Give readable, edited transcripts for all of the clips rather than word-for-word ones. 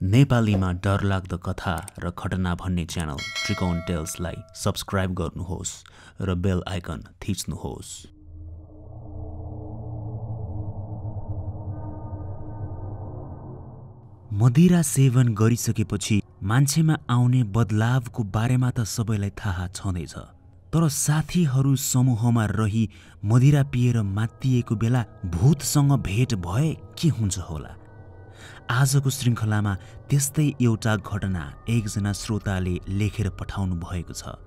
नेपालीमा डरलाग्दो कथा र घटना भन्ने च्यानल त्रिकोण टेल्सलाई सब्स्क्राइब गर्नुहोस् र बेल आइकन थिच्नुहोस्। मदिरा सेवन गरिसकेपछि मान्छेमा आउने बदलावको बारेमा त सबैलाई थाहा छँदैछ, तर साथीहरू समूहमा रही मदिरा पिएर मात्तिएको बेला भूतसँग भेट भए के हुन्छ होला। आजको श्रृङ्खलामा त्यस्तै एउटा घटना एकजना श्रोताले लेखेर पठाउनु भएको छ।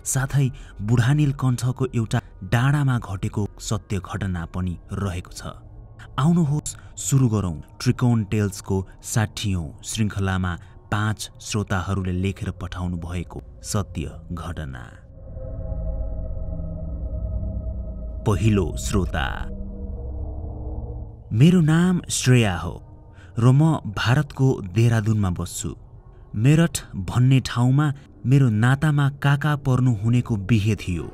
साथै बुढानील कण्ठको एउटा डाँडामा घटेको सत्य घटना पनि रहेको छ। आउनुहोस् सुरु गरौँ त्रिकोण टेल्सको 60औं श्रृङ्खलामा 5 श्रोताहरूले लेखेर पठाउनु भएको सत्य घटना। पहिलो श्रोता। मेरो नाम श्रेया हो र म भारतको देहरादूनमा बस्छु। मेरठ भन्ने ठाउँमा मेरो नातामा काका पर्नु हुनेको बिहे थियो।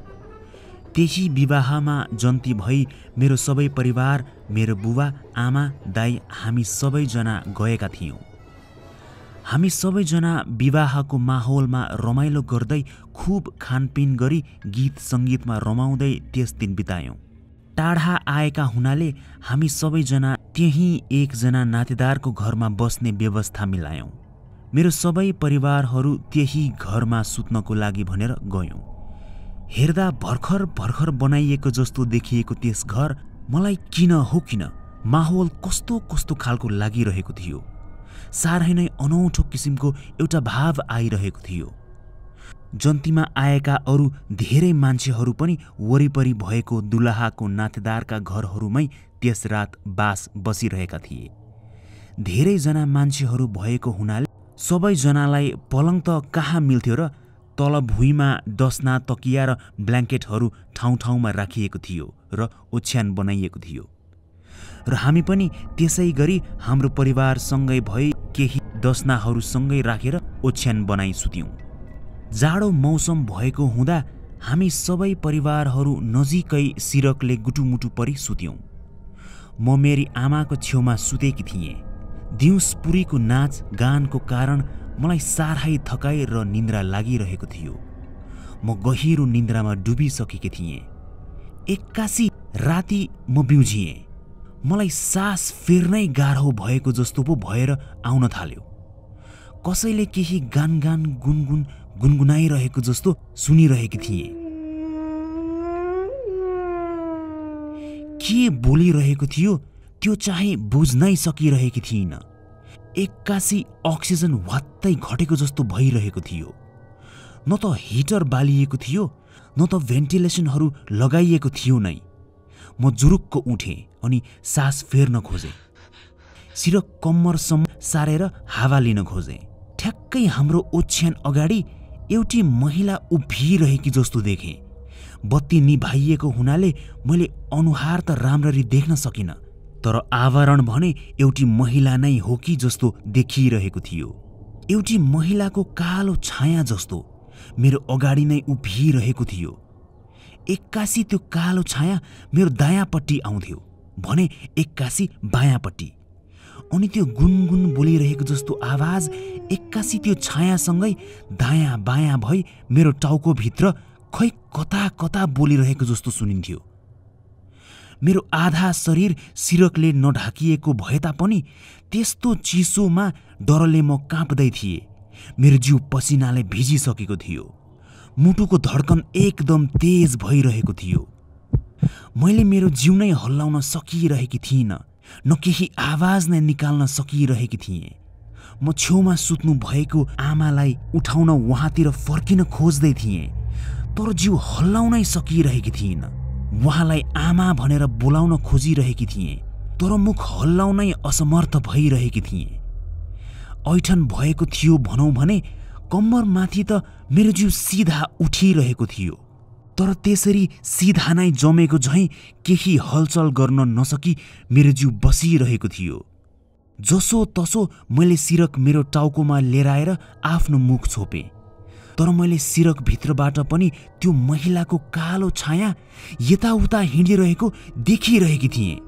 त्यही विवाहमा जन्ती भई मेरो सबै परिवार, मेरो बुबा, आमा, दाइ हामी सबैजना गएका थियौँ। हामी सबैजना विवाहको माहौलमा रमाइलो गर्दै खुब खानपिन गरी गीत सङ्गीतमा रमाउँदै त्यस दिन बितायौँ। टाढा आएका हुनाले हामी सबैजना त्यही एकजना नातेदारको घरमा बस्ने व्यवस्था मिलायौँ। मेरो सबै परिवारहरू त्यही घरमा सुत्नको लागि भनेर गयौँ। हेर्दा भर्खर भर्खर बनाइएको जस्तो देखिएको त्यस घर मलाई किन हो किन माहौल कस्तो कस्तो खालको लागिरहेको थियो। साह्रै नै अनौठो किसिमको एउटा भाव आइरहेको थियो। जन्तीमा आएका अरू धेरै मान्छेहरू पनि वरिपरि भएको दुलाहाको नातेदारका घरहरूमै त्यस रात बास बसिरहेका थिए। धेरैजना मान्छेहरू भएको हुनाले सबैजनालाई पलङ त कहाँ मिल्थ्यो र तल भुइँमा डस्ना, तकिया र ब्ल्याङ्केटहरू ठाउँ ठाउँमा राखिएको थियो र ओछ्यान बनाइएको थियो। र हामी पनि त्यसै गरी हाम्रो परिवारसँगै भई केही डस्नाहरूसँगै राखेर ओछ्यान बनाई सुत्यौँ। जाडो मौसम भएको हुँदा हामी सबै परिवारहरू नजिकै सिरकले गुटुमुटु परि सुत्यौँ। म मेरी आमाको छेउमा सुतेकी थिएँ। दिउँसपुरीको नाच गानको कारण मलाई साह्रै थकाइ र निन्द्रा लागिरहेको थियो। म गहिरो निन्द्रामा डुबिसकेकी थिएँ। एक्कासी राति म बिउझिएँ। मलाई सास फेर्नै गाह्रो भएको जस्तो पो भएर आउन थाल्यो। कसैले केही गान गान गुनगुन गुनगुनाइरहेको जस्तो सुनिरहेकी थिएँ। के बोलिरहेको थियो त्यो चाहिँ बुझ्नै सकिरहेकी थिइनँ। एक्कासी अक्सिजन वात्तै घटेको जस्तो भइरहेको थियो। न त हिटर बालिएको थियो न त भेन्टिलेसनहरू लगाइएको थियो नै। म जुरुक्क उठेँ अनि सास फेर्न खोजेँ। सिरक कम्मरसम्म सारेर हावा लिन खोजेँ। ठ्याक्कै हाम्रो ओछ्यान अगाडि एउटी महिला उभिरहेकी जस्तो देखेँ। बत्ती निभाइएको हुनाले मैले अनुहार त राम्ररी देख्न सकिनँ, तर आवरण भने एउटी महिला नै हो कि जस्तो देखिरहेको थियो। एउटी महिलाको कालो छाया जस्तो मेरो अगाडि नै उभिरहेको थियो। एक्कासी त्यो कालो छाया मेरो दायाँपट्टि आउँथ्यो भने एक्कासी बायाँपट्टि, अनि त्यो गुनगुन बोलिरहेको जस्तो आवाज एक्कासी त्यो छायासँगै दायाँ बायाँ भई मेरो टाउकोभित्र खै कता कता बोलिरहेको जस्तो सुनिन्थ्यो। मेरो आधा शरीर सिरकले नढाकिएको भए तापनि त्यस्तो चिसोमा डरले म काँप्दै थिएँ। मेरो जिउ पसिनाले भिजिसकेको थियो। मुटुको धड्कन एकदम तेज भइरहेको थियो। मैले मेरो जिउ नै हल्लाउन सकिरहेकी थिइनँ, न केही आवाज नै निकाल्न सकिरहेकी थिएँ। म छेउमा सुत्नु भएको आमालाई उठाउन उहाँतिर फर्किन खोज्दै थिएँ, तर जिउ हल्लाउनै सकिरहेकी थिइनँ। उहाँलाई आमा भनेर बोलाउन खोजिरहेकी थिएँ, तर मुख हल्लाउनै असमर्थ भइरहेकी थिएँ। ऐठन भएको थियो भनौँ भने कम्मरमाथि त मेरो जिउ सिधा उठिरहेको थियो, तर त्यसरी सिधा नै जमेको झैँ केही हलचल गर्न नसकी मेरो जिउ बसिरहेको थियो। जसो तसो मैले सिरक मेरो टाउकोमा लिएर आएर आफ्नो मुख छोपेँ, तर मैले सिरक भित्रबाट पनि त्यो महिलाको कालो छाया यताउता हिँडिरहेको देखिरहेकी थिएँ।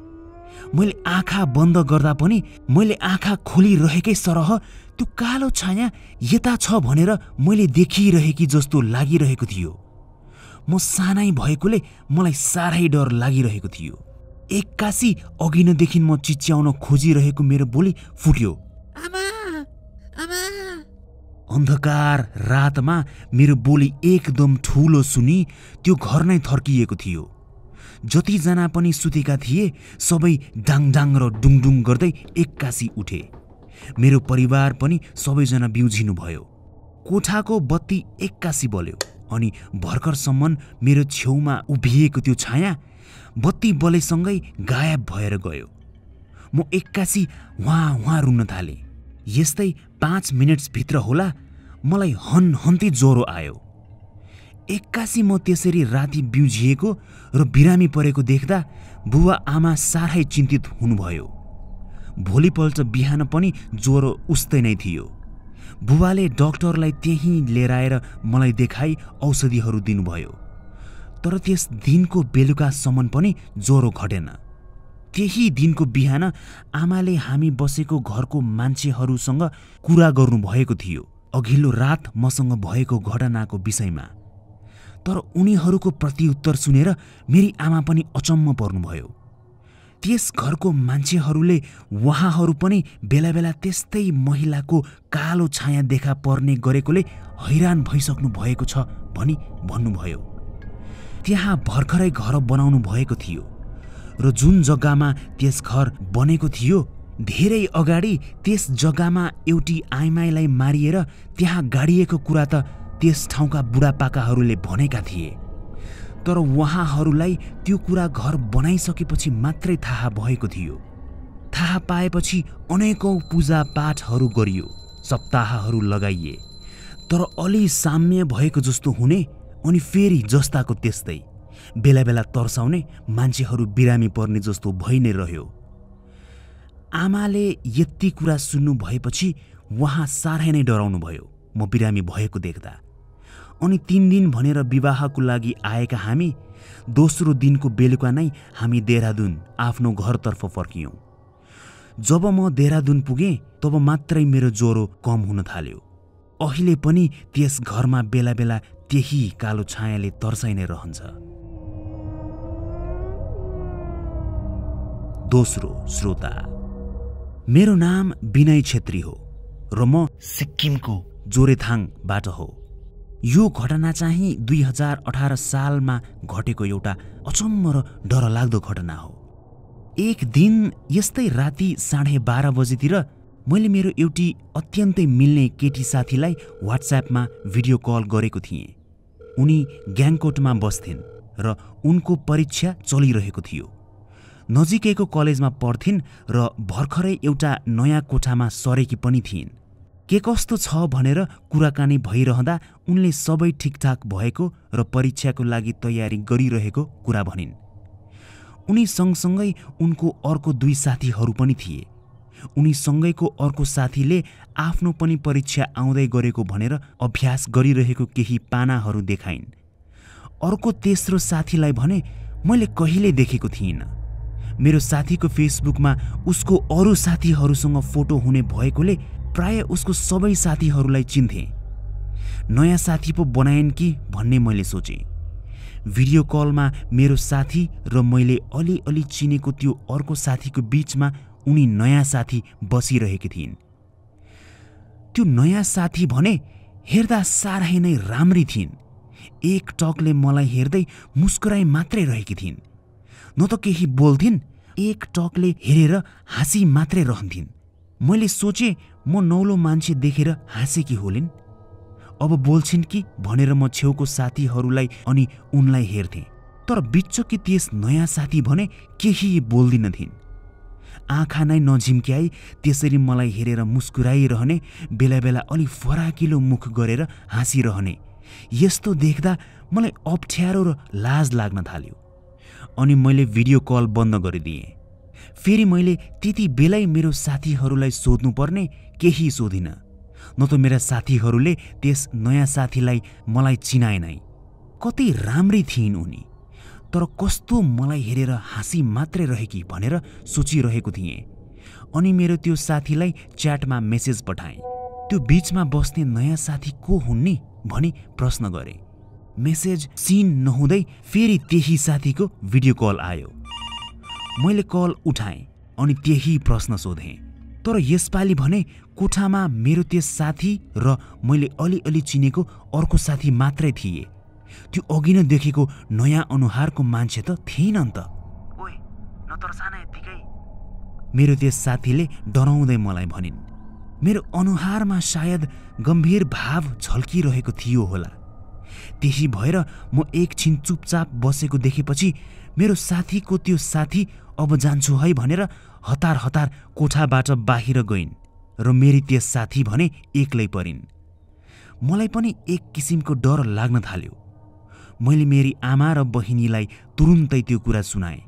मैले आँखा बन्द गर्दा पनि मैले आँखा खोलिरहेकै सरह त्यो कालो छाया यता छ भनेर मैले देखिरहेकी जस्तो लागिरहेको थियो। म सानै भएकोले मलाई साह्रै डर लागिरहेको थियो। एक्कासी अघि नदेखि म चिच्याउन खोजिरहेको मेरो बोली फुट्यो, आमा आमा। अन्धकार रातमा मेरो बोली एकदम ठुलो सुनि त्यो घर नै थर्किएको थियो। जतिजना पनि सुतेका थिए सबै डाङडाङ र डुङडुङ गर्दै एक्कासी उठे। मेरो परिवार पनि सबैजना बिउझिनु भयो। कोठाको बत्ती एक्कासी बल्यो अनि भर्खरसम्म मेरो छेउमा उभिएको त्यो छाया बत्ती बलेसँगै गायब भएर गयो। म एक्कासी वहाँ रुन थालेँ। यस्तै 5 मिनेट्सभित्र होला मलाई हन्हन्ती ज्वरो आयो। एक्कासी म त्यसरी राति बिउझिएको र बिरामी परेको देख्दा बुवा आमा साह्रै चिन्तित हुनुभयो। भोलिपल्ट बिहान पनि ज्वरो उस्तै नै थियो। बुवाले डाक्टरलाई त्यहीँ लिएर आएर मलाई देखाई औषधिहरू दिनुभयो। तर त्यस दिनको बेलुकासम्म पनि ज्वरो घटेन। त्यही दिनको बिहान आमाले हामी बसेको घरको मान्छेहरूसँग कुरा गर्नुभएको थियो अघिल्लो रात मसँग भएको घटनाको विषयमा। तर उनीहरूको प्रत्युत्तर सुनेर मेरी आमा पनि अचम्म पर्नुभयो। त्यस घरको मान्छेहरूले उहाँहरू पनि बेला बेला त्यस्तै महिलाको कालो छाया देखा पर्ने गरेकोले हैरान भइसक्नु भएको छ भनी भन्नुभयो। त्यहाँ भर्खरै घर बनाउनु भएको थियो र जुन जग्गामा त्यस घर बनेको थियो धेरै अगाडि त्यस जग्गामा एउटी आइमाईलाई मारिएर त्यहाँ गाडिएको कुरा त त्यस ठाउँका बुढापाकाहरूले भनेका थिए। तर उहाँहरूलाई त्यो कुरा घर बनाइसकेपछि मात्रै थाहा भएको थियो। थाहा पाएपछि अनेकौं पूजा पाठहरू गरियो, सप्ताहहरू लगाइए। तर अलि साम्य भएको जस्तो हुने अनि फेरि जस्ताको त्यस्तै बेला बेला तर्साउने, मान्छेहरू बिरामी पर्ने जस्तो भइ नै रह्यो। आमाले यति कुरा सुन्नु भएपछि उहाँ साह्रै नै डराउनु भयो म बिरामी भएको देख्दा। अनि 3 दिन भनेर विवाहको लागि आएका हामी दोस्रो दिनको बेलुका नै हामी देहरादुन आफ्नो घरतर्फ फर्कियौं। जब म देहरादुन पुगेँ तब मात्रै मेरो ज्वरो कम हुन थाल्यो। अहिले पनि त्यस घरमा बेला बेला त्यही कालो छायाले तर्साइ नै रहन्छ। दोस्रो श्रोता, मेरो नाम विनय छेत्री हो र म सिक्किमको जोरेथाङबाट हो। यो घटना चाहिँ 2018 सालमा घटेको एउटा अचम्म र डरलाग्दो घटना हो। एक दिन यस्तै राति 12:30 बजेतिर मैले मेरो एउटी अत्यन्तै मिल्ने केटी साथीलाई व्हाट्सएपमा भिडियो कल गरेको थिएँ। उनी ग्याङकोटमा बस्थिन् र उनको परीक्षा चलिरहेको थियो। नजिकैको कलेजमा पढ्थिन् र भर्खरै एउटा नयाँ कोठामा सरेकी पनि थिइन्। के कस्तो छ भनेर कुराकानी भइरहँदा उनले सबै ठिकठाक भएको र परीक्षाको लागि तयारी गरिरहेको कुरा भनिन्। उनी सँगसँगै उनको अर्को 2 साथीहरू पनि थिए। उनी सँगैको अर्को साथीले आफ्नो पनि परीक्षा आउँदै गरेको भनेर अभ्यास गरिरहेको केही पानाहरू देखाइन्। अर्को तेस्रो साथीलाई भने मैले कहिल्यै देखेको थिइनँ। मेरो साथीको फेसबुकमा उसको अरू साथीहरूसँग फोटो हुने भएकोले प्राय उसको सबै साथीहरूलाई चिन्थे। नयाँ साथी पो बनाइन् कि भन्ने मैले सोचेँ। भिडियो कलमा मेरो साथी र मैले अलिअलि चिनेको त्यो अर्को साथीको बीचमा उनी नयाँ साथी बसिरहेकी थिइन्। त्यो नयाँ साथी भने हेर्दा साह्रै नै राम्री थिइन्। एक टकले मलाई हेर्दै मुस्कुराई मात्रै रहेकी थिइन्। न त केही बोल्थिन्, एक टकले हेरेर हाँसी मात्रै रहन्थिन्। मैले सोचेँ म नौलो मान्छे देखेर हाँसेकी होलिन्। अब बोल्छिन् कि भनेर म छेउको साथीहरूलाई अनि उनलाई हेर्थेँ। तर बिच्चकी त्यस नयाँ साथी भने केही बोल्दिनथिन्। आँखा नै नझिम्क्याई त्यसरी मलाई हेरेर मुस्कुराइरहने, बेला बेला अलि फराकिलो मुख गरेर हाँसिरहने। यस्तो देख्दा मलाई अप्ठ्यारो र लाज लाग्न थाल्यो। अनि मैले भिडियो कल बन्द गरिदिएँ। फेरि मैले त्यति बेलै मेरो साथीहरूलाई सोध्नुपर्ने केही सोधिनँ। न त मेरा साथीहरूले त्यस नयाँ साथीलाई मलाई चिनाएनै। कति राम्री थिइन् उनी। तर कस्तो मलाई हेरेर हाँसी मात्रै रहेकी भनेर सोचिरहेको थिएँ। अनि मेरो त्यो साथीलाई च्याटमा मेसेज पठाएँ। त्यो बीचमा बस्ने नयाँ साथी को हुन् नि भनी प्रश्न गरेँ। मेसेज सिन नहुँदै फेरि त्यही साथीको भिडियो कल आयो। मैले कल उठाएँ अनि त्यही प्रश्न सोधेँ। तर यसपालि भने कोठामा मेरो त्यस साथी र मैले अलिअलि चिनेको अर्को साथी मात्रै थिए। त्यो अघि नै देखेको नयाँ अनुहारको मान्छे त थिएन नि त। ओए नतर्साना यत्तिकै, मेरो त्यस साथीले डराउँदै मलाई भनिन्। मेरो अनुहारमा सायद गम्भीर भाव झल्किरहेको थियो होला। त्यही भएर म एकछिन चुपचाप बसेको देखेपछि मेरो साथीको त्यो साथी अब जान्छु है भनेर हतार हतार कोठाबाट बाहिर गइन् र मेरी त्यस साथी भने एक्लै परिन्। मलाई पनि एक किसिमको डर लाग्न थाल्यो। मैले मेरी आमा र बहिनीलाई तुरुन्तै त्यो कुरा सुनाएँ।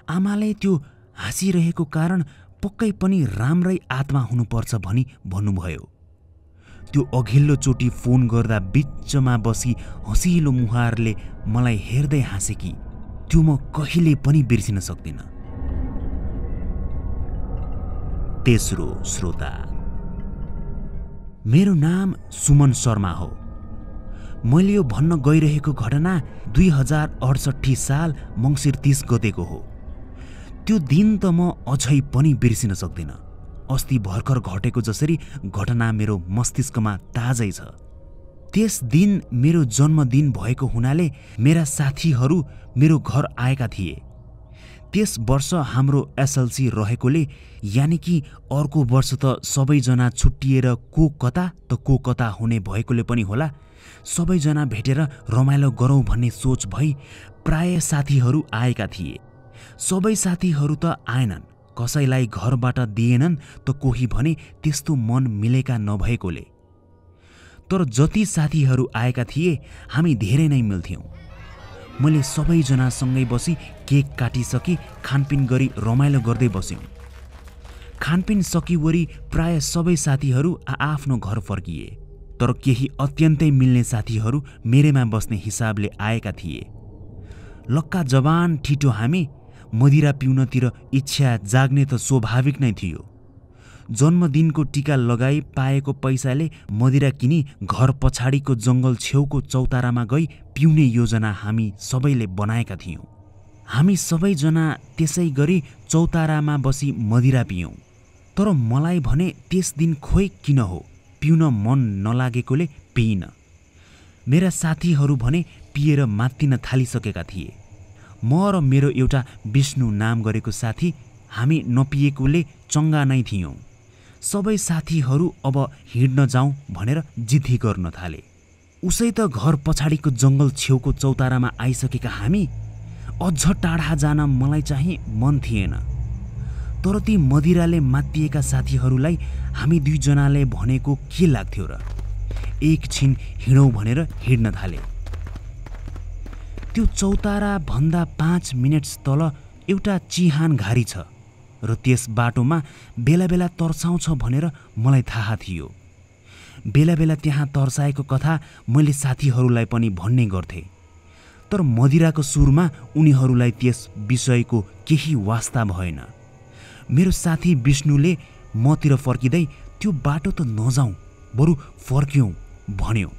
आमाले त्यो हाँसिरहेको कारण पक्कै पनि राम्रै आत्मा हुनुपर्छ भनी भन्नुभयो। त्यो अघिल्लो चोटि फोन गर्दा बिचमा बसी हँसिलो मुहारले मलाई हेर्दै हाँसेकी, त्यो म कहिले पनि बिर्सिन सक्दिन। तेस्रो श्रोता। मेरो नाम सुमन शर्मा हो। मैले यो भन्न गइरहेको घटना 2068 साल मङ्सिर 30 गतेको हो। त्यो दिन त म अझै पनि बिर्सिन सक्दिन। अस्ति भर्खर घटेको जसरी घटना मेरो मस्तिष्कमा ताजै छ। त्यस दिन मेरो जन्मदिन भएको हुनाले मेरा साथीहरू मेरो घर आएका थिए। त्यस वर्ष हाम्रो एसएलसी रहेकोले, यानि कि अर्को वर्ष त सबैजना छुट्टिएर को कता त को कता हुने भएकोले पनि होला, सबैजना भेटेर रमाइलो गरौँ भन्ने सोच भई प्राय साथीहरू आएका थिए। सबै साथीहरू त आएनन्, कसैलाई घरबाट दिएनन् त कोही भने त्यस्तो मन मिलेका नभएकोले। तर जति साथीहरू आएका थिए हामी धेरै नै मिल्थ्यौँ। मैले सबैजनासँगै बसी केक काटिसकी खानपिन गरी रमाइलो गर्दै बस्यौँ। खानपिन सकिवरी प्राय सबै साथीहरू आफ्नो घर फर्किए। तर केही अत्यन्तै मिल्ने साथीहरू मेरेमा बस्ने हिसाबले आएका थिए। लक्का जवान ठिटो हामी मदिरा पिउनतिर इच्छा जाग्ने त स्वाभाविक नै थियो। जन्मदिनको टिका लगाई पाएको पैसाले मदिरा किनी घर पछाडिको जङ्गल छेउको चौतारामा गई पिउने योजना हामी सबैले बनाएका थियौँ। हामी सबैजना त्यसै गरी चौतारामा बसी मदिरा पियौँ। तर मलाई भने त्यस दिन खोइ किन हो पिउन मन नलागेकोले पिइन। मेरा साथीहरू भने पिएर मात्तिन थालिसकेका थिए। म र मेरो एउटा विष्णु नाम गरेको साथी हामी नपिएकोले चङ्गा नै थियौँ। सबै साथीहरू अब हिँड्न जाउँ भनेर जिद्दी गर्न थाले। उसै त घर पछाडिको जङ्गल छेउको चौतारामा आइसकेका हामी अझ टाढा जान मलाई चाहिँ मन थिएन। तर ती मदिराले मात्तिएका साथीहरूलाई हामी दुईजनाले भनेको के लाग्थ्यो र? एकछिन हिँडौँ भनेर हिँड्न थाले। त्यो चौतारा भन्दा 5 मिनेट तल एउटा चिहान घारी छ र त्यस बाटोमा बेला बेला तर्साउँछ भनेर मलाई थाहा थियो। बेला बेला त्यहाँ तर्साएको कथा मैले साथीहरूलाई पनि भन्ने गर्थेँ। तर मदिराको सुरमा उनीहरूलाई त्यस विषयको केही वास्ता भएन। मेरो साथी विष्णुले मतिर फर्किँदै त्यो बाटो त नजाउँ, बरु फर्क्यौँ भन्यो।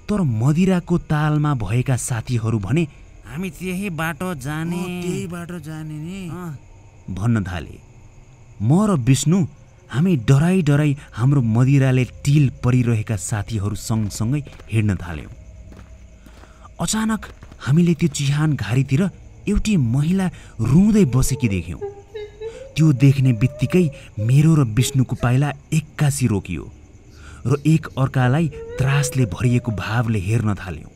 तर मदिराको तालमा भएका साथीहरू भने हामी त्यही बाटो जाने नि भन्न थाले। म र विष्णु हामी डराई डराई हाम्रो मदिराले टिल परिरहेका साथीहरू सँगसँगै हिँड्न थाल्यौँ। अचानक हामीले त्यो चिहान घारीतिर एउटी महिला रुँदै बसेकी देख्यौँ। त्यो देख्ने बित्तिकै मेरो र विष्णुको पाइला एक्कासी रोकियो र एक अर्कालाई त्रासले भरिएको भावले हेर्न थाल्यौँ।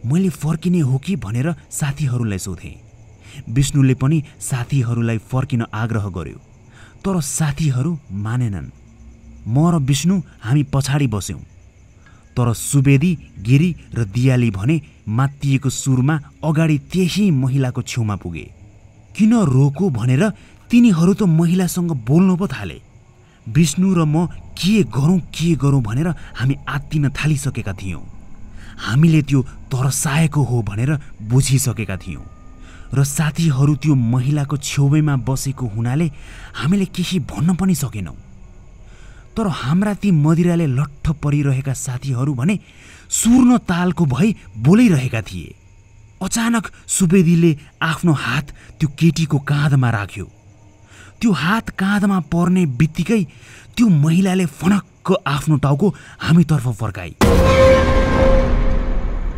मैले फर्किने हो कि भनेर साथीहरूलाई सोधेँ। विष्णुले पनि साथीहरूलाई फर्किन आग्रह गर्यो, तर साथीहरू मानेनन्। म र विष्णु हामी पछाडि बस्यौँ। तर सुवेदी, गिरी र दियाली भने मात्तिएको सुरमा अगाडि त्यही महिलाको छेउमा पुगे। किन रोको भनेर तिनीहरू त महिलासँग बोल्न पो थाले। विष्णु र म के गरौँ भनेर हामी आत्तिन थालिसकेका थियौँ। हामीले त्यो तर्साएको हो भनेर बुझिसकेका थियौँ र साथीहरू त्यो महिलाको छेउमा बसेको हुनाले हामीले केही भन्न पनि सकेनौँ। तर हाम्रा ती मदिराले लट्ठ परिरहेका साथीहरू भने सुर्ण तालको भई बोलिरहेका थिए। अचानक सुवेदीले आफ्नो हात त्यो केटीको काँधमा राख्यो। त्यो हात काँधमा पर्ने बित्तिकै त्यो महिलाले फनक्क आफ्नो टाउको हामीतर्फ फर्काई।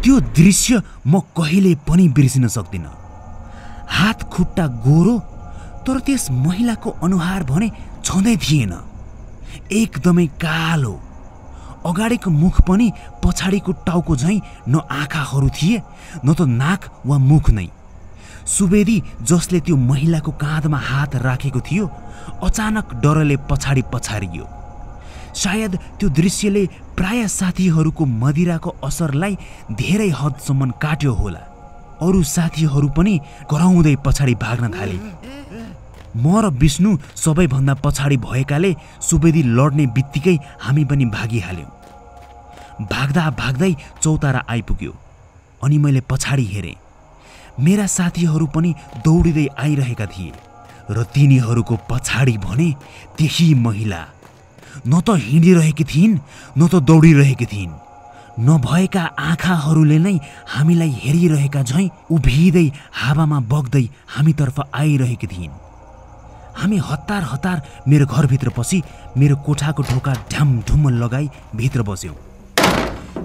त्यो दृश्य म कहिले पनि बिर्सिन सक्दिनँ। हात खुट्टा गोरो, तर त्यस महिलाको अनुहार भने छँदै थिएन, एकदमै कालो। अगाडिको मुख पनि पछाडिको टाउको झैँ न आँखाहरू थिए न त नाक वा मुख नै। सुवेदी जसले त्यो महिलाको काँधमा हात राखेको थियो अचानक डरले पछाडि पछारियो। सायद त्यो दृश्यले प्राय साथीहरूको मदिराको असरलाई धेरै हदसम्म काट्यो होला। अरू साथीहरू पनि कराउँदै पछाडि भाग्न थाले। म र विष्णु सबैभन्दा पछाडि भएकाले सुवेदी लड्ने बित्तिकै हामी पनि भागिहाल्यौँ। भाग्दा भाग्दै चौतारा आइपुग्यो अनि मैले पछाडि हेरेँ। मेरा साथीहरू पनि दौडिँदै आइरहेका थिए र तिनीहरूको पछाडि भने त्यही महिला न त हिँडिरहेकी थिइन् न त दौडिरहेकी थिइन्। नभएका आँखाहरूले नै हामीलाई हेरिरहेका झैँ उभिँदै हावामा बग्दै हामीतर्फ आइरहेकी थिइन्। हामी हतार हतार मेरो घरभित्र पसी मेरो कोठाको ढोका ढ्यामढुम लगाई भित्र बस्यौँ।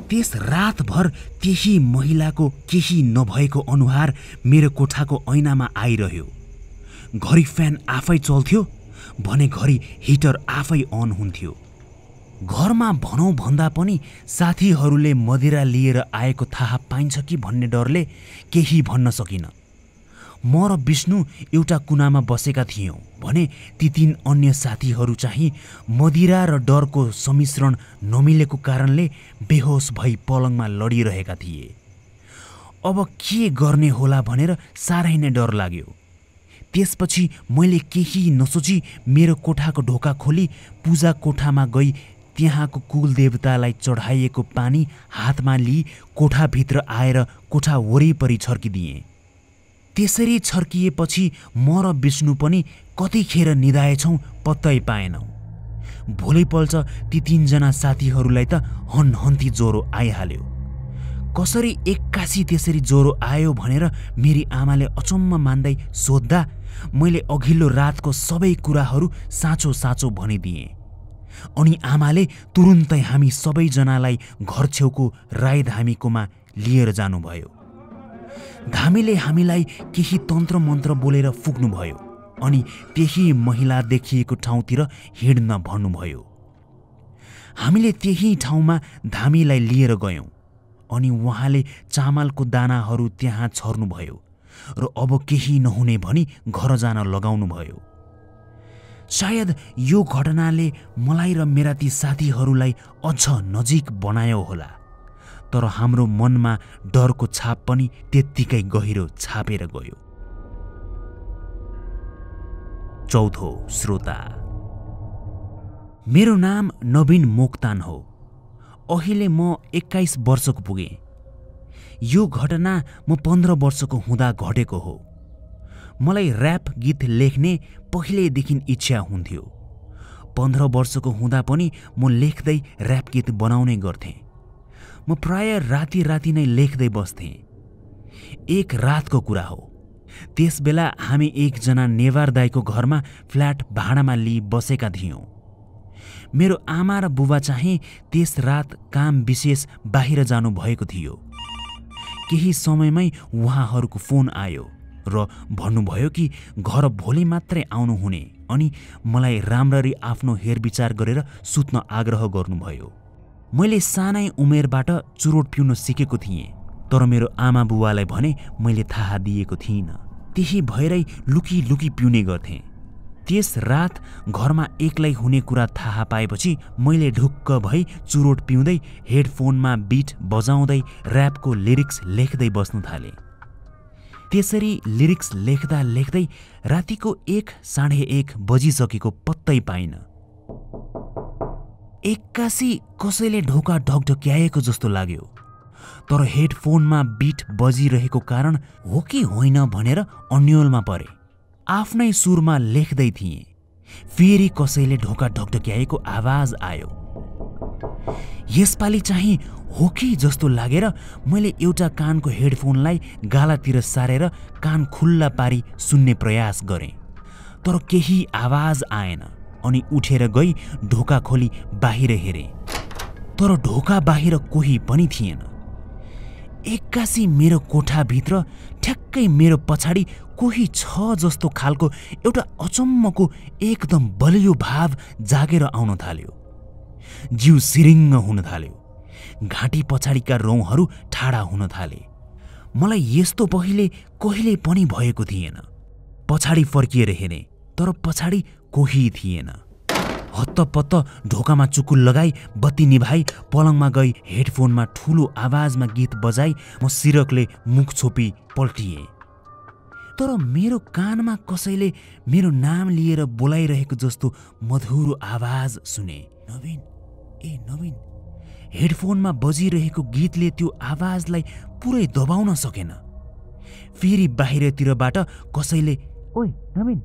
त्यस रातभर त्यही महिलाको केही नभएको अनुहार मेरो कोठाको ऐनामा आइरह्यो। घरि फ्यान आफै चल्थ्यो भने घरि हिटर आफै अन हुन्थ्यो। घरमा भनौँ भन्दा पनि साथीहरूले मदिरा लिएर आएको थाहा पाइन्छ कि भन्ने डरले केही भन्न सकिनँ। म र विष्णु एउटा कुनामा बसेका थियौँ भने ती 3 अन्य साथीहरू चाहिँ मदिरा र डरको सम्मिश्रण नमिलेको कारणले बेहोस भई पलङमा लडिरहेका थिए। अब के गर्ने होला भनेर साह्रै नै डर लाग्यो। त्यसपछि मैले केही नसोची मेरो कोठाको ढोका खोली पूजा कोठामा गई त्यहाँको कुलदेवतालाई चढाइएको पानी हातमा लिई कोठाभित्र आएर कोठा वरिपरि छर्किदिएँ। त्यसरी छर्किएपछि म र विष्णु पनि कतिखेर निदाएछौँ पत्तै पाएनौँ। भोलिपल्ट ती 3 जना साथीहरूलाई त हनहन्ती ज्वरो आइहाल्यो। कसरी एक्कासी त्यसरी ज्वरो आयो भनेर मेरी आमाले अचम्म मान्दै सोद्धा मैले अघिल्लो रातको सबै कुराहरू साँचो साँचो भनिदिएँ। अनि आमाले तुरुन्तै हामी सबैजनालाई घर छेउको राईधामीकोमा लिएर जानुभयो। धामीले हामीलाई केही तन्त्र मन्त्र बोलेर फुक्नुभयो अनि त्यही महिला देखिएको ठाउँतिर हिँड्न भन्नुभयो। हामीले त्यही ठाउँमा धामीलाई लिएर गयौँ अनि उहाँले चामलको दानाहरू त्यहाँ छर्नुभयो र अब केही नहुने भनी घर जान लगाउनुभयो। सायद यो घटनाले मलाई र मेरा ती साथीहरूलाई अझ नजिक बनायो होला, तर हाम्रो मनमा डरको छाप पनि त्यत्तिकै गहिरो छापेर गयो। चौथो श्रोता। मेरो नाम नवीन मोक्तान हो। अहिले म 21 वर्षको पुगेँ। यो घटना म 15 वर्षको हुँदा घटेको हो। मलाई र्याप गीत लेख्ने पहिलेदेखि इच्छा हुन्थ्यो। 15 वर्षको हुँदा पनि म लेख्दै र्याप गीत बनाउने गर्थेँ। म प्राय राति राति नै लेख्दै बस्थेँ। एक रातको कुरा हो। त्यस बेला हामी एकजना नेवार दाइको घरमा फ्ल्याट भाडामा लिई बसेका थियौँ। मेरो आमा र बुबा चाहिँ त्यस रात काम विशेष बाहिर जानुभएको थियो। केही समयमै उहाँहरूको फोन आयो र भन्नुभयो कि घर भोलि मात्रै आउनुहुने अनि मलाई राम्ररी आफ्नो हेरविचार गरेर सुत्न आग्रह गर्नुभयो। मैले सानै उमेरबाट चुरोट पिउन सिकेको थिएँ, तर मेरो आमा बुवालाई भने मैले थाहा दिएको थिइनँ। त्यही भएरै लुकी लुकी पिउने गर्थेँ। त्यस रात घरमा एक्लै हुने कुरा थाहा पाएपछि मैले ढुक्क भई चुरोट पिउँदै हेडफोनमा बिट बजाउँदै र्यापको लिरिक्स लेख्दै बस्न थालेँ। त्यसरी लिरिक्स लेख्दा लेख्दै रातिको 1 साढे 1 बजिसकेको पत्तै पाइनँ। एक्कासी कसैले ढोका ढकढक्याएको जस्तो लाग्यो। तर हेडफोनमा बिट बजिरहेको कारण हो कि होइन भनेर अन्योलमा परे। आफ्नै सुरमा लेख्दै थिएँ। फेरि कसैले ढोका ढकढक्याएको आवाज आयो। यसपालि चाहिँ हो कि जस्तो लागेर मैले एउटा कानको हेडफोनलाई गालातिर सारेर कान खुल्ला पारी सुन्ने प्रयास गरेँ, तर केही आवाज आएन। अनि उठेर गई ढोका खोली बाहिर हेरेँ, तर ढोका बाहिर कोही पनि थिएन। एक्कासी मेरो कोठाभित्र ठ्याक्कै मेरो पछाडि कोही छ जस्तो खालको एउटा अचम्मको एकदम बलियो भाव जागेर आउन थाल्यो। जिउ सिरिङ्ग हुन थाल्यो। घाँटी पछाडिका रौँहरू ठाडा हुन थाले। मलाई यस्तो पहिले कहिले पनि भएको थिएन। पछाडि फर्किएर हेरेँ, तर पछाडि कोही थिएन। हत्तपत्त ढोकामा चुकुल लगाई बत्ती निभाई पलङमा गई हेडफोनमा ठुलो आवाजमा गीत बजाई म सिरकले मुख छोपी पल्टिएँ। तर मेरो कानमा कसैले मेरो नाम लिएर बोलाइरहेको जस्तो मधुरो आवाज सुने। नवीन, ए नवीन। हेडफोनमा बजिरहेको गीतले त्यो आवाजलाई पुरै दबाउन सकेन। फेरि बाहिरतिरबाट कसैले ओइ नवीन,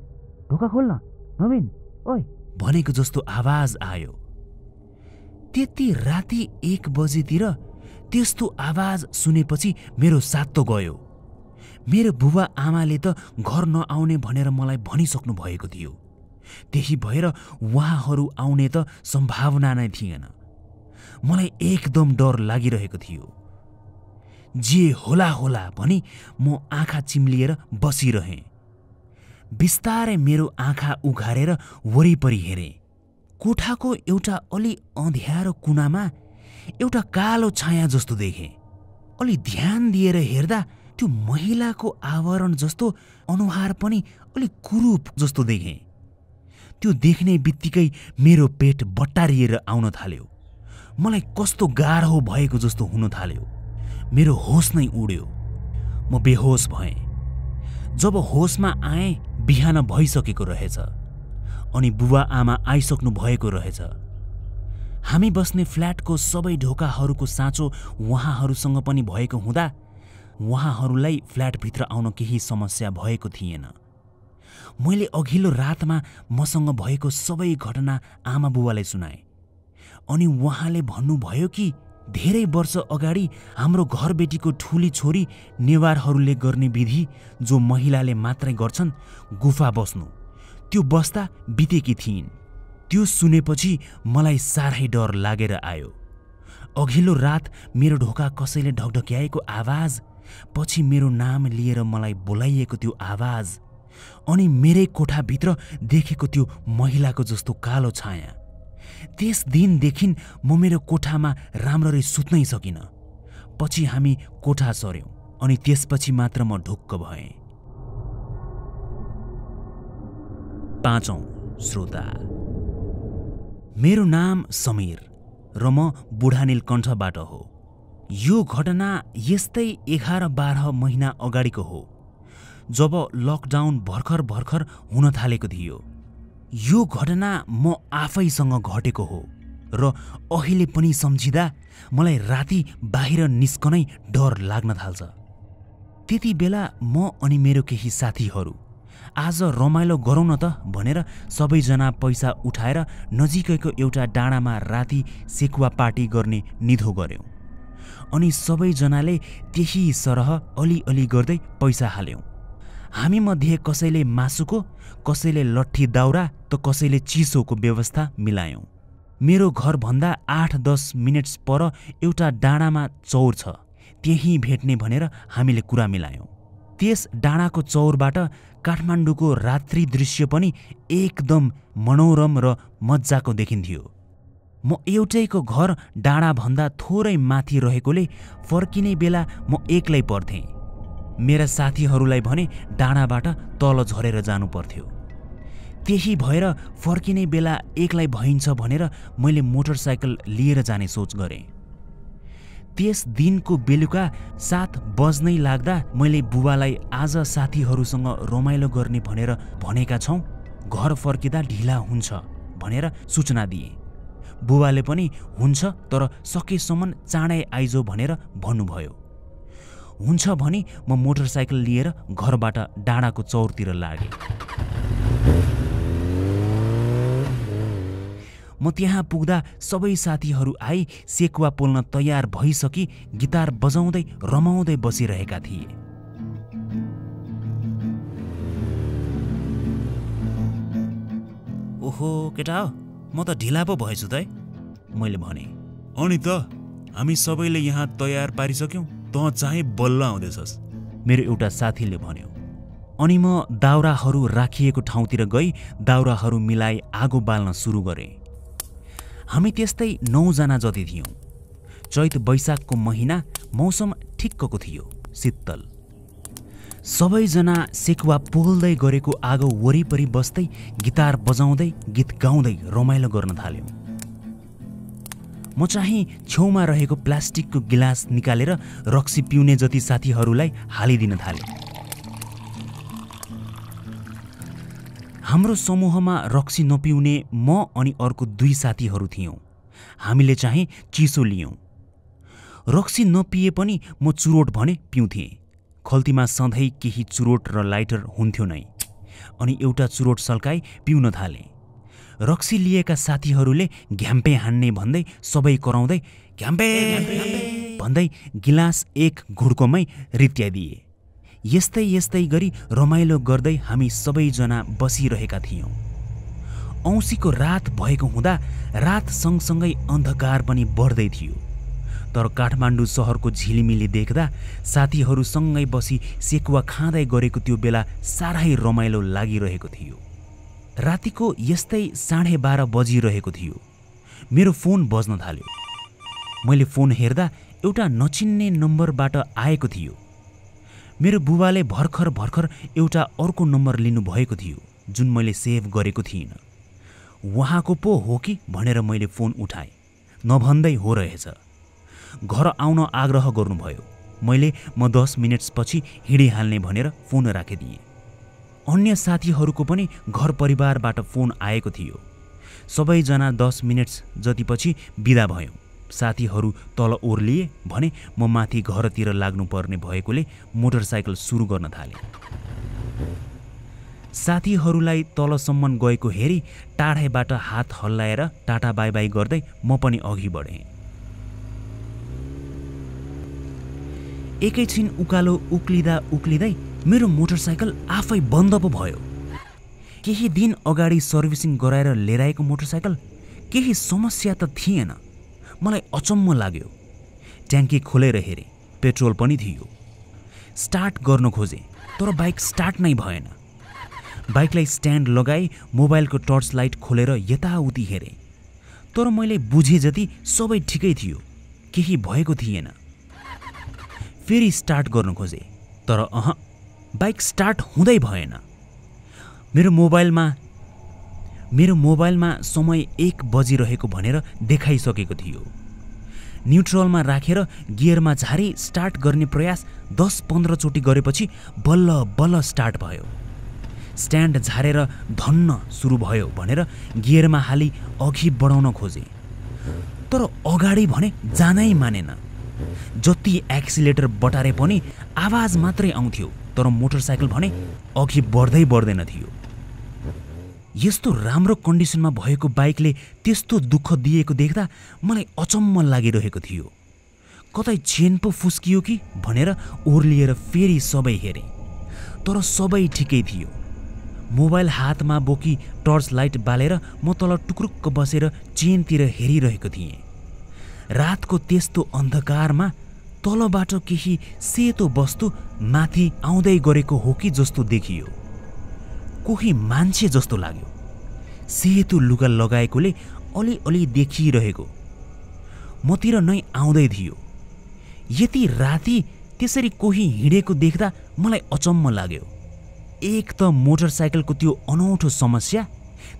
ढोका खोल्न, नवीन ओइ भनेको जस्तो आवाज आयो। त्यति राति 1 बजेतिर त्यस्तो आवाज सुनेपछि मेरो सातो गयो। मेरो बुबा आमाले त घर नआउने भनेर मलाई भनिसक्नु भएको थियो। त्यही भएर उहाँहरू आउने त सम्भावना नै थिएन। मलाई एकदम डर लागिरहेको थियो। जे होला होला भनी म आँखा चिम्लिएर बसिरहेँ। बिस्तारै मेरो आँखा उघारेर वरिपरि हेरेँ। कोठाको एउटा अलि अँध्यारो कुनामा एउटा कालो छाया जस्तो देखेँ। अलि ध्यान दिएर हेर्दा त्यो महिलाको आवरण जस्तो अनुहार पनि अलि कुरूप जस्तो देखेँ। त्यो देख्ने बित्तिकै मेरो पेट बट्टारिएर आउन थाल्यो। मलाई कस्तो गाह्रो भएको जस्तो हुन थाल्यो। मेरो होस नै उड्यो। म बेहोस भएँ। जब होसमा आएँ बिहान भइसकेको रहेछ अनि बुबा आमा आइसक्नु भएको रहेछ। हामी बस्ने फ्ल्याटको सबै ढोकाहरूको साँचो उहाँहरूसँग पनि भएको हुँदा उहाँहरूलाई फ्ल्याटभित्र आउन केही समस्या भएको थिएन। मैले अघिल्लो रातमा मसँग भएको सबै घटना आमा बुबालाई सुनाएँ अनि उहाँले भन्नुभयो कि धेरै वर्ष अगाडि हाम्रो घरबेटीको ठुली छोरी नेवारहरूले गर्ने विधि जो महिलाले मात्रै गर्छन्, गुफा बस्नु, त्यो बस्दा बितेकी थिइन्। त्यो सुनेपछि मलाई साह्रै डर लागेर आयो। अघिल्लो रात मेरो ढोका कसैले ढकढक्याएको आवाज, पछि मेरो नाम लिएर मलाई बोलाइएको त्यो आवाज अनि मेरै कोठाभित्र देखेको त्यो महिलाको जस्तो कालो छाया। त्यस दिनदेखि म मेरो कोठामा राम्ररी सुत्नै सकिनँ। पछि हामी कोठा सर्यौँ अनि त्यसपछि मात्र म ढुक्क भएँ। 5औं श्रोता। मेरो नाम समीर र म बुढा नीलकण्ठबाट हो। यो घटना यस्तै 11-12 महिना अगाडिको हो, जब लकडाउन भर्खर भर्खर हुन थालेको थियो। यो घटना म आफैसँग घटेको हो र अहिले पनि सम्झिँदा मलाई राति बाहिर निस्कनै डर लाग्न थाल्छ। त्यति बेला म अनि मेरो केही साथीहरू आज रमाइलो गरौँ न त भनेर सबैजना पैसा उठाएर नजिकैको एउटा डाँडामा राति सेकुवा पार्टी गर्ने निधो गर्यौं अनि सबैजनाले त्यही सरह अलिअलि गर्दै पैसा हाल्यौं। हामी मध्ये कसैले मासुको, कसैले लट्ठी दाउरा त कसैले चिसोको व्यवस्था मिलायौं। मेरो घरभन्दा 8-10 मिनेट पर एउटा डाँडामा चौर छ, त्यही भेट्ने भनेर हामीले कुरा मिलायौं। त्यस डाँडाको चौरबाट काठमाडौँको रात्रि दृश्य पनि एकदम मनोरम र मज्जाको देखिन्थ्यो। म एउटैको घर डाँडाभन्दा थोरै माथि रहेकोले फर्किने बेला म एक्लै पर्थेँ। मेरा साथीहरूलाई भने डाँडाबाट तल झरेर जानु पर्थ्यो। त्यही भएर फर्किने बेला एक्लै भइन्छ भनेर मैले मोटरसाइकल लिएर जाने सोच गरेँ। त्यस दिनको बेलुका 7 बज्नै लाग्दा मैले बुबालाई आज साथीहरूसँग रमाइलो गर्ने भनेर भनेका छौँ, घर फर्किँदा ढिला हुन्छ भनेर सूचना दिएँ। बुबाले पनि हुन्छ तर सकेसम्म चाँडै आइजो भनेर भन्नुभयो। हुन्छ भनी म मोटरसाइकल लिएर घरबाट डाँडाको चौरतिर लागेँ। म त्यहाँ पुग्दा सबै साथीहरू आई सेकुवा पोल्न तयार भइसकी गिटार बजाउँदै रमाउँदै बसिरहेका थिए। ओहो केटा हो, म त ढिला पो भएछु त है, मैले भने। अनि त हामी सबैले यहाँ तयार पारिसक्यौँ, तँ चाहिँ बल्ल आउँदैछस्, मेरो एउटा साथीले भन्यो। अनि म दाउराहरू राखिएको ठाउँतिर गई दाउराहरू मिलाई आगो बाल्न सुरु गरेँ। हामी त्यस्तै 9 जना जति थियौँ। चैत वैशाखको महिना, मौसम ठिक्कको थियो, शीतल। सबैजना सेकुवा पोल्दै गरेको आगो वरिपरि बस्दै गिटार बजाउँदै गीत गाउँदै रमाइलो गर्न थाल्यौँ। म चाहिँ छेउमा रहेको प्लास्टिकको गिलास निकालेर रक्सी पिउने जति साथीहरूलाई हालिदिन थालेँ। हाम्रो समूहमा रक्सी नपिउने म अनि अर्को 2 साथीहरू थियौँ। हामीले चाहिँ चिसो लियौँ। रक्सी नपिए पनि म चुरोट भने पिउँथेँ। खल्तीमा सधैँ केही चुरोट र लाइटर हुन्थ्यो नै। अनि एउटा चुरोट सल्काई पिउन थालेँ। रक्सी लिएका साथीहरूले घ्याम्पे हान्ने भन्दै सबै कराउँदै घ्याम्पे भन्दै गिलास एक घुड्कोमै रित्याइदिए। यस्तै यस्तै गरी रमाइलो गर्दै हामी सबैजना बसिरहेका थियौँ। औँसीको रात भएको हुँदा रात सँगसँगै अन्धकार पनि बढ्दै थियो। तर काठमाडौँ सहरको झिलिमिली देख्दा साथीहरूसँगै बसी सेकुवा खाँदै गरेको त्यो बेला साह्रै रमाइलो लागिरहेको थियो। रातिको यस्तै 12:30 बजिरहेको थियो। मेरो फोन बज्न थाल्यो। मैले फोन हेर्दा एउटा नचिन्ने नम्बरबाट आएको थियो। मेरो बुबाले भर्खर एउटा अर्को नम्बर लिनुभएको थियो जुन मैले सेभ गरेको थिइनँ। उहाँको पो हो कि भनेर मैले फोन उठाएँ। नभन्दै हो रहेछ। घर आउन आग्रह गर्नुभयो। मैले म 10 मिनेट्सपछि हिँडिहाल्ने भनेर फोन राखिदिएँ। अन्य साथीहरूको पनि घर परिवारबाट फोन आएको थियो। सबैजना 10 मिनेट्स जतिपछि बिदा भयौँ। साथीहरू तल ओर्लिए भने म माथि घरतिर लाग्नुपर्ने भएकोले मोटरसाइकल सुरु गर्न थालेँ। साथीहरूलाई तलसम्म गएको हेरी टाढैबाट हात हल्लाएर टाटा बाई बाई गर्दै म पनि अघि बढेँ। एकैछिन उकालो उक्लिँदै मेरो मोटरसाइकल आफै बन्द पो भयो। केही दिन अगाडि सर्भिसिङ गराएर लिएर आएको मोटरसाइकल, केही समस्या त थिएन। मलाई अचम्म लाग्यो। ट्याङ्की खोलेर हेरेँ, पेट्रोल पनि थियो। स्टार्ट गर्न खोजेँ तर बाइक स्टार्ट नै भएन। बाइकलाई स्ट्यान्ड लगाई मोबाइलको टर्च लाइट खोलेर यताउति हेरेँ तर मैले बुझे जति सबै ठिकै थियो, केही भएको थिएन। फेरि स्टार्ट गर्न खोजेँ तर बाइक स्टार्ट हुँदै भएन। मेरो मोबाइलमा समय 1 बजिरहेको भनेर देखाइसकेको थियो। न्युट्रलमा राखेर गियरमा झारी स्टार्ट गर्ने प्रयास 10-15 चोटि गरेपछि बल्ल बल्ल स्टार्ट भयो। स्ट्यान्ड झारेर धन्न सुरु भयो भनेर गियरमा हाली अघि बढाउन खोजेँ तर अगाडि भने जानै मानेन। जति एक्सिलेटर बटारे पनि आवाज मात्रै आउँथ्यो तर मोटरसाइकल भने अघि बढ्दैन थियो। यस्तो राम्रो कन्डिसनमा भएको बाइकले त्यस्तो दुःख दिएको देख्दा मलाई अचम्म लागिरहेको थियो। कतै चेन पो फुस्कियो कि भनेर ओर्लिएर फेरि सबै हेरेँ तर सबै ठिकै थियो। मोबाइल हातमा बोकी टर्च लाइट बालेर म तल टुक्रुक्क बसेर चेनतिर हेरिरहेको थिएँ। रातको त्यस्तो अन्धकारमा तलबाट केही सेतो वस्तु माथि आउँदै गरेको हो कि जस्तो देखियो। कोही मान्छे जस्तो लाग्यो। सेतो लुगा लगाएकोले अलि देखिरहेको मतिर नै आउँदै थियो। यति राति त्यसरी कोही हिँडेको देख्दा मलाई अचम्म लाग्यो। एक त मोटरसाइकलको त्यो अनौठो समस्या,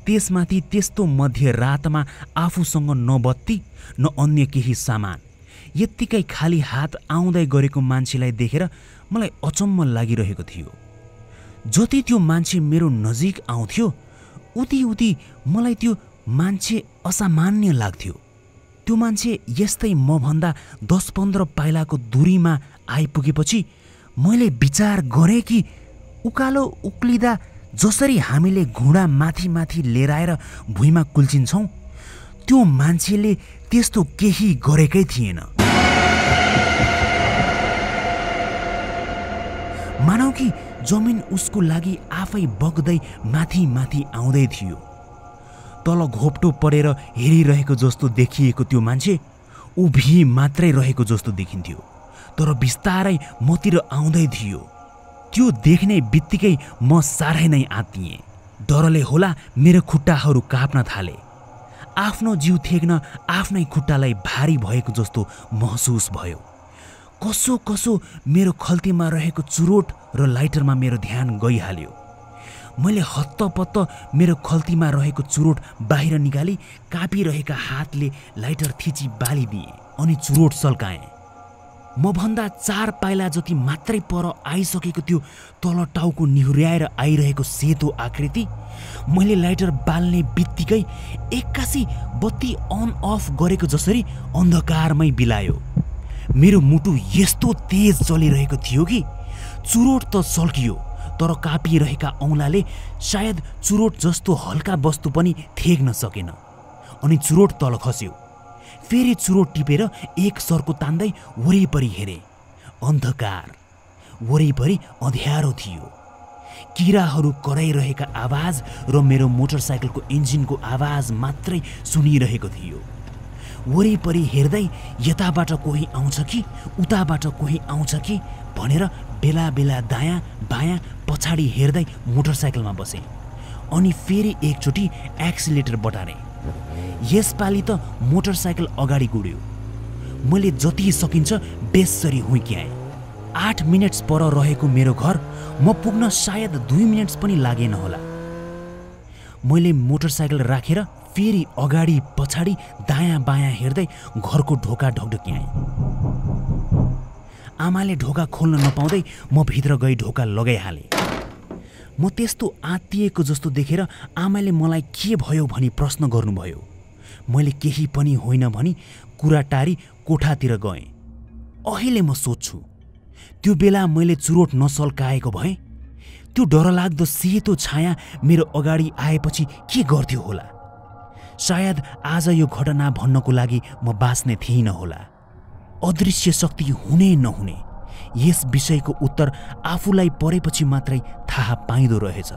त्यसमाथि त्यस्तो मध्यरातमा आफूसँग न बत्ती न अन्य केही सामान, यत्तिकै खाली हात आउँदै गरेको मान्छेलाई देखेर मलाई अचम्म लागिरहेको थियो। जति त्यो मान्छे मेरो नजिक आउँथ्यो उति मलाई त्यो मान्छे असामान्य लाग्थ्यो। त्यो मान्छे यस्तै मभन्दा 10-15 पाइलाको दूरीमा आइपुगेपछि मैले विचार गरेँ कि उकालो उक्लिँदा जसरी हामीले घुँडा माथि माथि लिएर आएर भुइँमा कुल्चिन्छौँ, त्यो मान्छेले त्यस्तो केही गरेकै थिएन। मानौ कि जमिन उसको लागि आफै बग्दै माथि माथि आउँदै थियो। तल घोप्टो परेर हेरिरहेको जस्तो देखिएको त्यो मान्छे उभि मात्रै रहेको जस्तो देखिन्थ्यो, तर बिस्तारै मतिर आउँदै थियो। त्यो देख्ने बित्तिकै म साह्रै नै आत्तिएँ। डरले होला मेरो खुट्टाहरू काप्न थाले। आफ्नो जिउ थेग्न आफ्नै खुट्टालाई भारी भएको जस्तो महसुस भयो। कसो कसो मेरो खल्तीमा रहेको चुरोट र लाइटरमा मेरो ध्यान गइहाल्यो। मैले हत्तपत्त मेरो खल्तीमा रहेको चुरोट बाहिर निकाली कापिरहेका हातले लाइटर थिची बालिदिएँ अनि चुरोट सल्काएँ। मभन्दा 4 पाइला जति मात्रै पर आइसकेको त्यो तल टाउको निहुर्याएर आइरहेको सेतो आकृति मैले लाइटर बाल्ने बित्तिकै एक्कासी बत्ती अन अफ गरेको जसरी अन्धकारमै बिलायो। मेरो मुटु यस्तो तेज चलिरहेको थियो कि चुरोट त सल्कियो, तर कापिरहेका औँलाले सायद चुरोट जस्तो हल्का वस्तु पनि थेग्न सकेन अनि चुरोट तल खस्यो। फेरि चुरोट टिपेर एक सर्को तान्दै वरिपरि हेरेँ। अन्धकार, वरिपरि अँध्यारो थियो। किराहरू कराइरहेका आवाज र मेरो मोटरसाइकलको इन्जिनको आवाज मात्रै सुनिरहेको थियो। वरिपरि हेर्दै यताबाट कोही आउँछ कि उताबाट कोही आउँछ कि भनेर बेला बेला दायाँ बायाँ पछाडि हेर्दै मोटरसाइकलमा बसेँ अनि फेरि एकचोटि एक्सिलेटर बटारेँ। यसपालि त मोटरसाइकल अगाडि गुड्यो। मैले जति सकिन्छ बेसरी हुइक्याएँ। 8 मिनट्स पर रहेको मेरो घर म पुग्न सायद 2 मिनट्स पनि लागेन होला। मैले मोटरसाइकल राखेर फेरि अगाडि पछाडि दायाँ बायाँ हेर्दै घरको ढोका ढकढक्याएँ। आमाले ढोका खोल्न नपाउँदै म भित्र गई ढोका लगाइहालेँ। म त्यस्तो आत्तिएको जस्तो देखेर आमाले मलाई के भयो भनी प्रश्न गर्नुभयो। मैले केही पनि होइन भनी कुरा टारी कोठातिर गएँ। अहिले म सोच्छु, त्यो बेला मैले चुरोट नसल्काएको भए त्यो डरलाग्दो सेतो छाया मेरो अगाडि आएपछि के गर्थ्यो होला। सायद आज यो घटना भन्नको लागि म बाँच्ने थिइनँ होला। अदृश्य शक्ति हुने नहुने यस विषयको उत्तर आफूलाई परेपछि मात्रै थाहा पाइँदो रहेछ।